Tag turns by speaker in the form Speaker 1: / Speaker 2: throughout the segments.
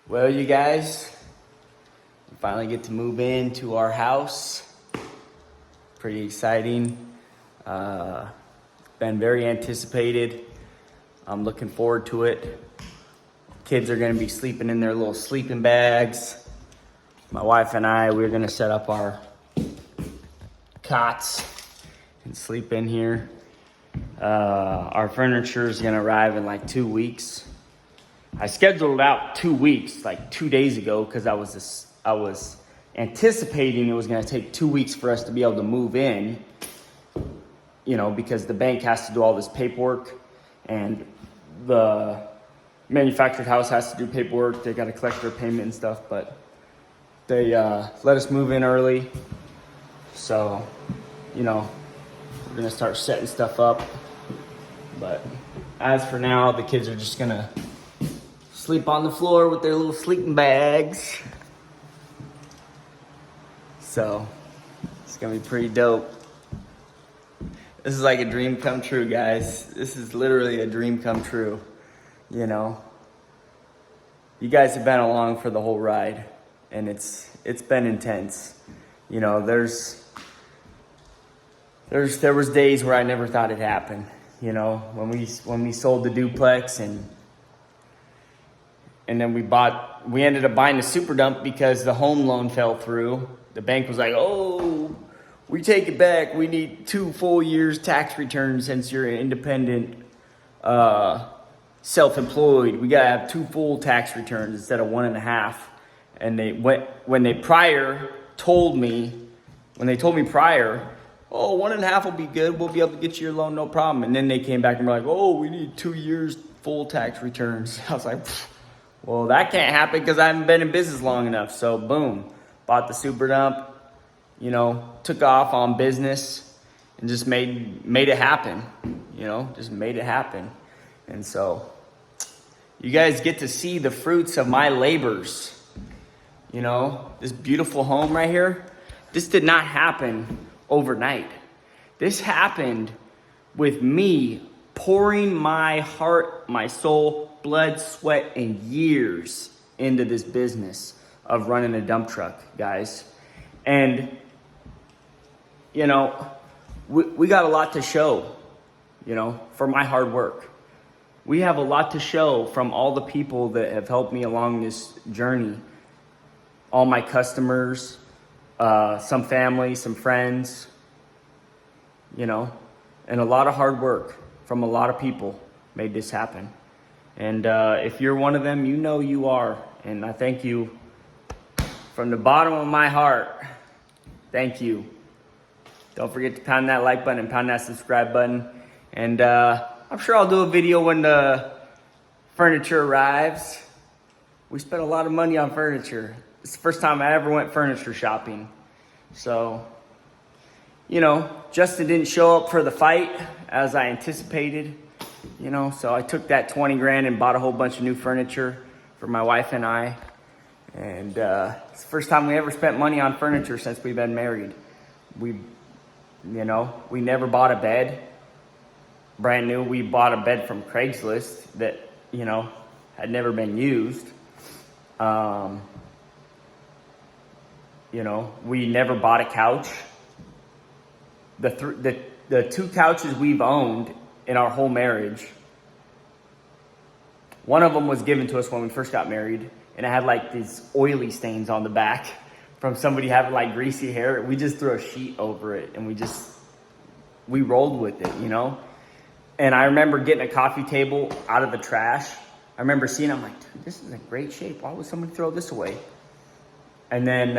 Speaker 1: Well, you guys, we finally get to move into our house. Pretty exciting. Been very anticipated. I'm looking forward to it. Kids are gonna be sleeping in their little sleeping bags. My wife and I, we're gonna set up our cots and sleep in here. Our furniture is gonna arrive in like 2 weeks. I scheduled out 2 weeks, like 2 days ago, because I was anticipating it was going to take 2 weeks for us to be able to move in, because the bank has to do all this paperwork and the manufactured house has to do paperwork. They got to collect their payment and stuff, but they let us move in early. So, we're going to start setting stuff up. But as for now, the kids are just going to sleep on the floor with their little sleeping bags. So, it's gonna be pretty dope. This is like a dream come true, guys. This is literally a dream come true, You guys have been along for the whole ride, and it's been intense. There was days where I never thought it'd happen. When we sold the duplex and then we ended up buying the super dump because the home loan fell through. The bank was like, oh, we take it back. We need 2 full years tax returns since you're an independent, self-employed. We got to have 2 full tax returns instead of 1.5. And when they told me prior, oh, 1.5 will be good. We'll be able to get you your loan, no problem. And then they came back and were like, oh, we need 2 years full tax returns. I was like, well, that can't happen because I haven't been in business long enough. So boom, bought the super dump, took off on business and just made it happen, just made it happen. And so you guys get to see the fruits of my labors. This beautiful home right here, this did not happen overnight. This happened with me pouring my heart, my soul, blood, sweat, and years into this business of running a dump truck, guys. And, we got a lot to show, for my hard work. We have a lot to show from all the people that have helped me along this journey. All my customers, some family, some friends, and a lot of hard work from a lot of people made this happen. And if you're one of them, you are. And I thank you from the bottom of my heart. Thank you. Don't forget to pound that like button and pound that subscribe button. And I'm sure I'll do a video when the furniture arrives. We spent a lot of money on furniture. It's the first time I ever went furniture shopping. So, Justin didn't show up for the fight as I anticipated. So I took that 20 grand and bought a whole bunch of new furniture for my wife and I. And it's the first time we ever spent money on furniture since we've been married. We never bought a bed. Brand new, we bought a bed from Craigslist that, had never been used. We never bought a couch. The 2 couches we've owned in our whole marriage, one of them was given to us when we first got married, and it had like these oily stains on the back from somebody having like greasy hair. We just threw a sheet over it and we rolled with it, And I remember getting a coffee table out of the trash. I remember seeing it, I'm like, dude, this is in great shape. Why would somebody throw this away? And then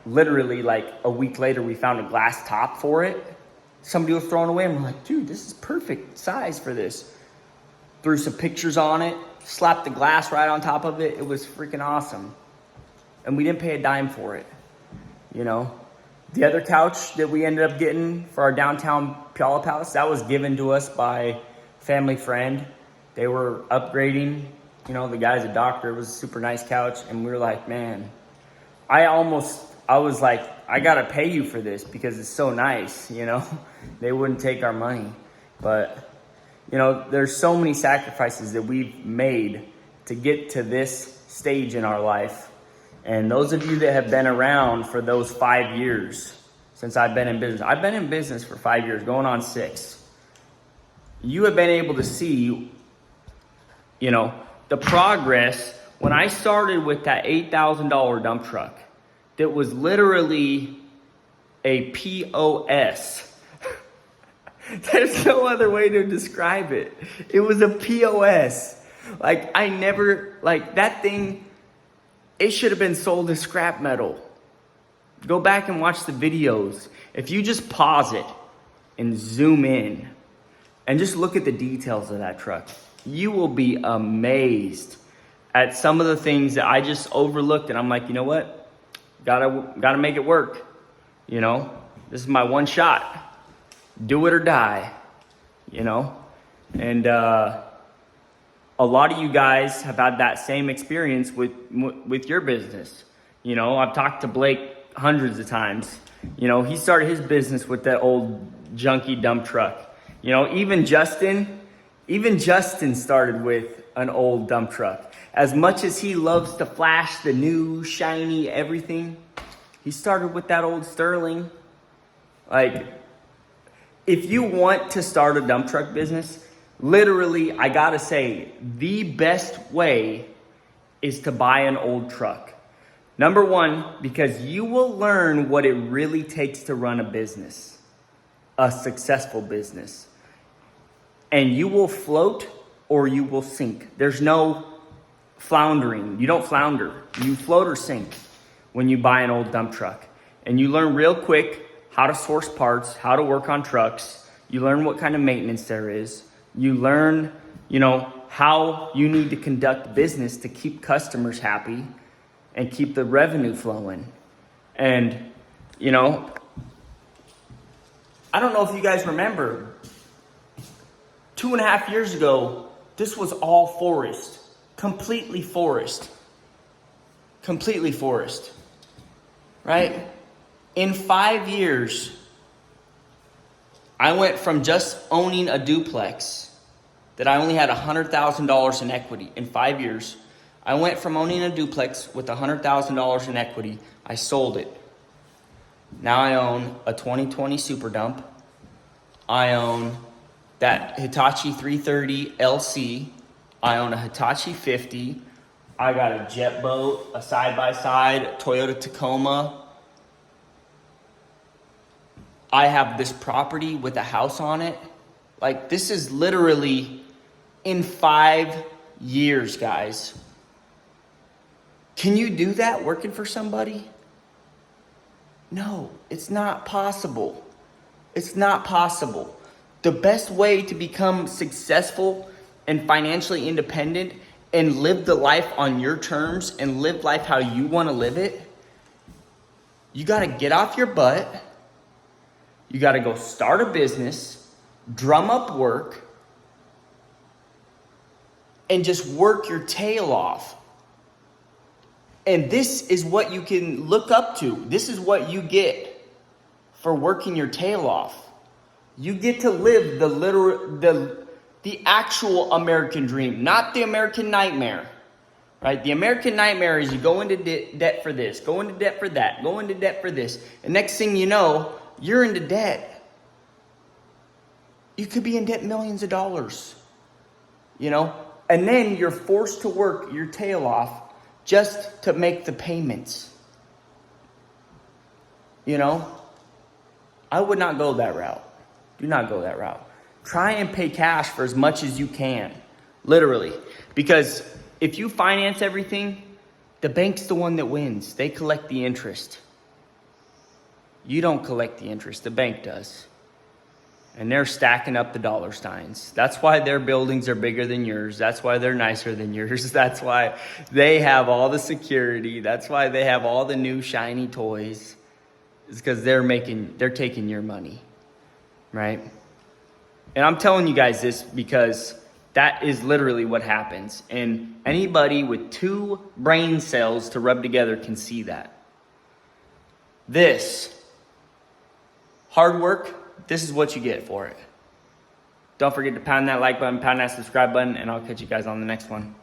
Speaker 1: literally a week later, we found a glass top for it. Somebody was throwing away, and we're like, dude, this is perfect size for this. Threw some pictures on it, slapped the glass right on top of it. It was freaking awesome. And we didn't pay a dime for it, The other couch that we ended up getting for our downtown Puyallup house, that was given to us by family friend. They were upgrading, the guy's a doctor. It was a super nice couch. And we were like, man, I was like, I got to pay you for this because it's so nice, They wouldn't take our money. But, there's so many sacrifices that we've made to get to this stage in our life. And those of you that have been around for those 5 years since I've been in business, I've been in business for 5 years, going on 6. You have been able to see, the progress. When I started with that $8,000 dump truck, that was literally a POS. There's no other way to describe it. It was a POS. That thing, it should have been sold as scrap metal. Go back and watch the videos. If you just pause it and zoom in and just look at the details of that truck, you will be amazed at some of the things that I just overlooked. And I'm like, you know what? Gotta make it work. This is my one shot. Do it or die, And a lot of you guys have had that same experience with your business. I've talked to Blake hundreds of times. He started his business with that old junky dump truck. Even Justin started with an old dump truck. As much as he loves to flash the new, shiny everything, he started with that old Sterling. If you want to start a dump truck business, literally, I gotta say, the best way is to buy an old truck. Number one, because you will learn what it really takes to run a business, a successful business. And you will float or you will sink. There's no floundering. You don't flounder. You float or sink when you buy an old dump truck. And you learn real quick how to source parts, how to work on trucks. You learn what kind of maintenance there is. You learn, how you need to conduct business to keep customers happy and keep the revenue flowing. And, I don't know if you guys remember, 2.5 years ago, this was all forest, completely forest, right? In 5 years, I went from just owning a duplex that I only had $100,000 in equity. In 5 years, I went from owning a duplex with $100,000 in equity. I sold it. Now I own a 2020 Super Dump. I own that Hitachi 330 LC. I own a Hitachi 50. I got a jet boat, a side-by-side, Toyota Tacoma. I have this property with a house on it. This is literally in 5 years, guys. Can you do that working for somebody? No, it's not possible. It's not possible. The best way to become successful and financially independent and live the life on your terms and live life how you want to live it, you got to get off your butt. You got to go start a business, drum up work, and just work your tail off. And this is what you can look up to. This is what you get for working your tail off. You get to live the actual American dream, not the American nightmare, right? The American nightmare is you go into debt for this, go into debt for that, go into debt for this. And next thing you know, you're into debt. You could be in debt millions of dollars, and then you're forced to work your tail off just to make the payments. I would not go that route. Do not go that route. Try and pay cash for as much as you can, literally. Because if you finance everything, the bank's the one that wins. They collect the interest. You don't collect the interest, the bank does. And they're stacking up the dollar signs. That's why their buildings are bigger than yours. That's why they're nicer than yours. That's why they have all the security. That's why they have all the new shiny toys. It's because they're taking your money, right? And I'm telling you guys this because that is literally what happens. And anybody with 2 brain cells to rub together can see that. This hard work, this is what you get for it. Don't forget to pound that like button, pound that subscribe button, and I'll catch you guys on the next one.